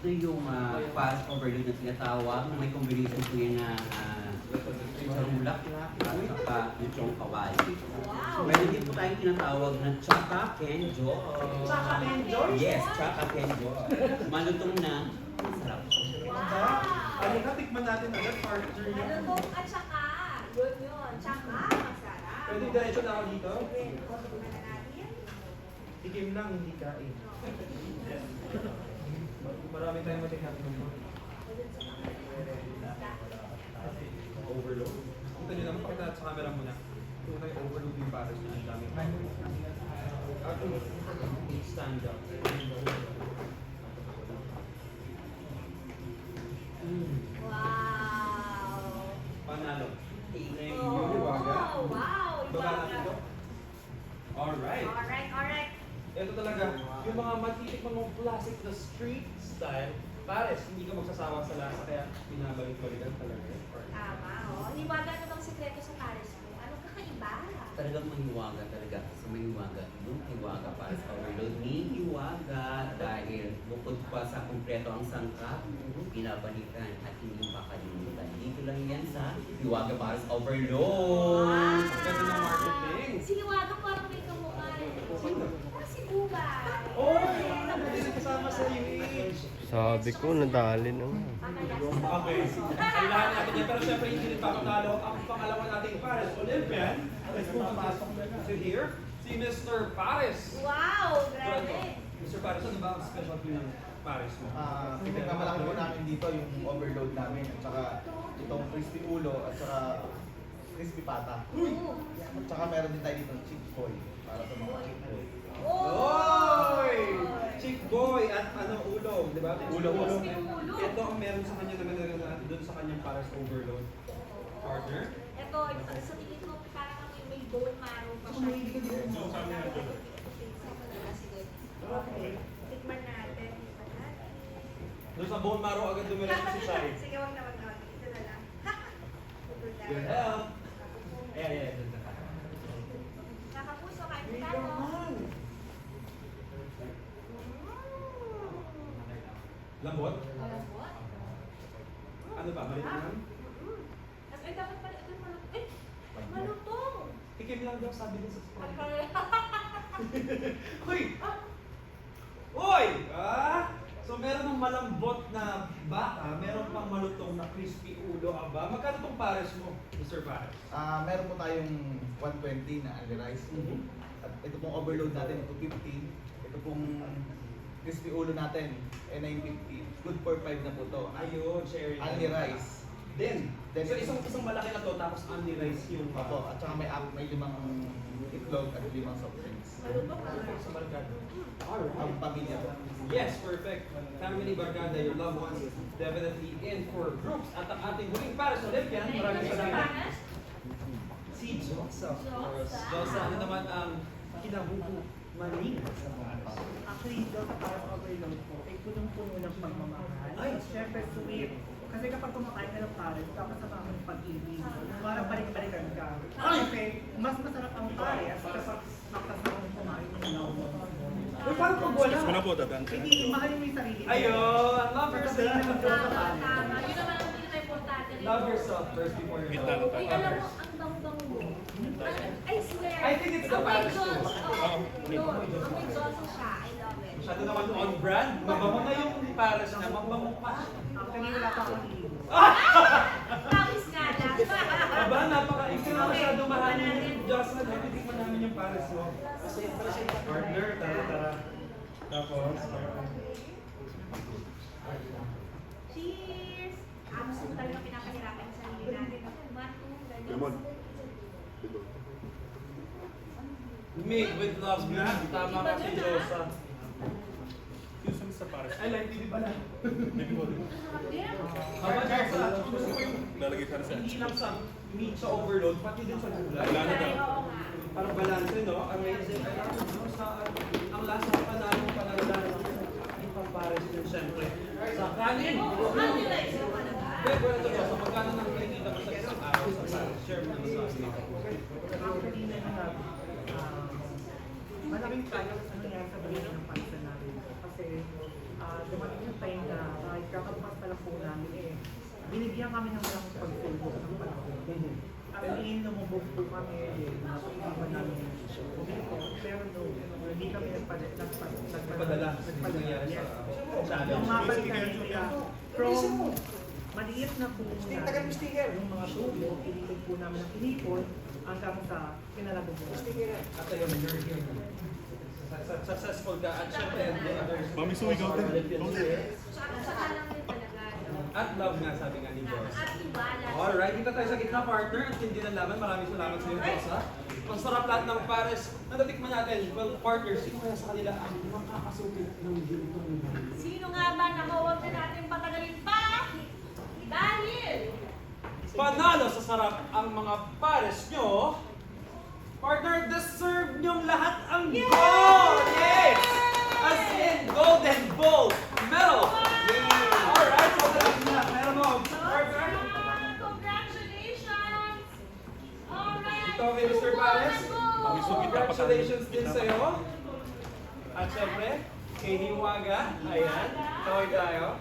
ito yung fast overload na tinatawag. May combination po yan na isang bulaklak at saka yung kawali. Wow! Meron din po tayong tinatawag na Chaka Kenjo. Chaka Kenjo? Yes, Chaka Kenjo. Malutong na. Masarap. Wow! Halika, tikman natin agad, partner niya. Malutong at saka. Yun yun. Tsaka, masarap. Pwede diretso na ako dito? Sige, kukunin na natin. Tikim lang, hindi kain. Marami tayong matikhat ng overload. Punta nyo naman, pakita natin sa camera muna. Ito na yung overload yung pares niya. Ang daming kain. At stand up. Wow! Panalo. Thank you, Oh, Iwaga. wow! Baba natin ito. Alright. Alright. Ito talaga, yung mga matitik mga classic na street style, pares, hindi ka magsasawa sa lasa, kaya pinabalik-balikan talaga. Tama, oh. Hiwaga, ano bang sekreto sa Paris mo? Anong kakaiba? Talagang mahiwaga talaga. Sa mahiwaga, yung hiwaga para sa overload ni hiwaga. Dahil bukod pa sa kumpleto ang sangkap, pinabalikan at hindi makalimutan. Dito lang yan sa hiwaga para sa overload. Wow! Ganda ng marketing. Si Hiwaga parang may kamukha eh. Parang si Buba. Oh! Hindi na kasama sa age. Sabi ko, nadali na nga. Okay. Kailangan natin yan. Pero syempre hindi rin papatalo ang pangalawa nating Pares Olympian. Let's papasok to here. Si Mr. Pares. Wow! Grabe! Mr. Pares, ano ba ang specialty ng Pares mo? Pinagmamalaki po namin dito yung overload namin at saka itong crispy ulo at saka crispy pata. Oo. At saka meron din tayo dito ng chick boy para sa mga chick boy. Oy! Chick boy at ano ulo, di ba? Ulo. Ito ang meron sa kanya naman na doon sa kanyang Pares overload. Partner? Ito, sa tingin ko parang may bone marrow pa siya. Okay. Tikman natin. Doon sa bone marrow agad dumiretso si Shai. Sige, wag na. Ito na lang. Good health. Ayan. Nakapuso, kain po tayo. Lambot? Malambot. Ano ba? Malit naman? Tapos ay dapat pala ito malutong. Eh! Malutong! Tikim lang daw sabi niya sa spot. Akala. Hoy! Hoy! So meron ng malambot na baka, meron pang malutong na crispy ulo aba. Magkano tong Pares mo, Mr. Pares? Meron po tayong 120 na only rice. At ito pong overload natin, ito 50. Ito pong crispy ulo natin, 950. Good for 5 na po to. Ayun, sharing. Only rice. Then, so isang malaki na to, tapos only rice yung Opo, at saka may 5 itlog at 5 soft drinks. Malutong. Perfect sa Barkada. Alright. Ang pamilya po. Yes, perfect. Family Barkada, your loved ones, definitely in for groups. At ang ating huling Pares Olympian, maraming salamat. Si Josa. Josa, ano naman ang kinabubu maning sa Pares? Actually, daw sa parang overload po, ay punong-puno ng pagmamahal. Ay! Siyempre, sweet. Kasi kapag kumakain ka ng pares, dapat sa mga pag-ibig. Parang balik-balikan ka. Kasi, mas masarap ang pares kapag makasama mo kumain ng lawon. Uy, paano pag wala? Hindi, mahalin mo yung sarili. Ayun! Love Pagkabili yourself! ng sa Tama. pares. Yun naman ang pinaka-importante rin. Love yourself first before you love Uy, alam others. mo, ang bang-bang mo. Ay, swear. I think it's the Amoy Paris Jones. too. Oo, yun. Amoy Jones siya. I love it. Masyado naman on brand. Mabango na yung Pares na, mabango pa. Actually, wala pa akong libo. Tapos nga lang. Aba, hindi na masyado mahalin yung Jocelyn. Titikman namin yung Pares mo. Kasi partner, tara. Tapos, Cheers! Gusto ko talaga pinapahirapan yung sarili natin. Ganyan. made with love na. Tama ka si Josa. Usually sa Paris. Ay, live TV pala. Maybe ko din. Aba, Josa, gusto ko yung Lalagay ka sa hindi lang sa meat sa overload, pati din sa gulay. Wala na daw. Oo nga. Parang balance, no? Amazing. Ay, ang lasa ng panalo panalo yung pampares din, syempre. Sa kanin. Honey rice yung ano ba? Pero ito ba, sa magkano nang kinikita mo sa isang araw sa Paris? Share mo naman sa akin. Actually, malaking tayo sa nangyari sa buhay ng pansa namin. Kasi dumating yung time na binigyan kami ng malaking pag-fulfog ng panahon. At lumubog po kami, napag-iwan namin yung pumiko, pero no, hindi kami Nagpadala. Nangyari Yes. sa Yung challenge. mabalikan nila, from maliit na po yung mga tubo, inipon po namin ang inipon hanggang sa kinalago po. At ayun, you're here. Successful ka at syempre the others. Mami, suwi ka. Olympians here. Saka lang din talaga. No? At love nga sabi nga ni Boss. At iwala. Alright, dito tayo sa gitna partner at hindi ng laban. Maraming salamat sa iyo, Boss. Ha? Masarap lahat ng pares na natikman natin. Well, partner, sino kaya sa kanila ang makakasukit ng ginitong Sino nga ba na huwag na natin patagalin pa? Dahil panalo sa sarap ang mga pares nyo? Partner, deserve nyong lahat ang gold! Yes! As in, golden bowl medal! Alright, so meron mo. Partner, congratulations! Alright! ito kay Mr. Pares. Congratulations! Congratulations din sa'yo. At syempre, kay Hiwaga. Ayan, kaway tayo.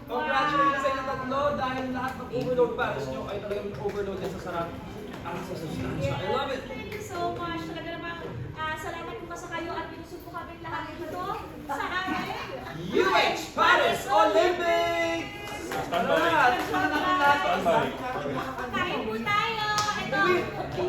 Congratulations sa inyo tatlo dahil lahat ng overload pares nyo ay talagang overload din sa sarap ang sa sustansya. I love it! Thank you so much. Talaga namang salamat po sa kayo at pinusog po kami lahat dito sa amin. UH Paris Olympics! Standby. Lahat! Lahat! Standby. Kain po tayo. Ito.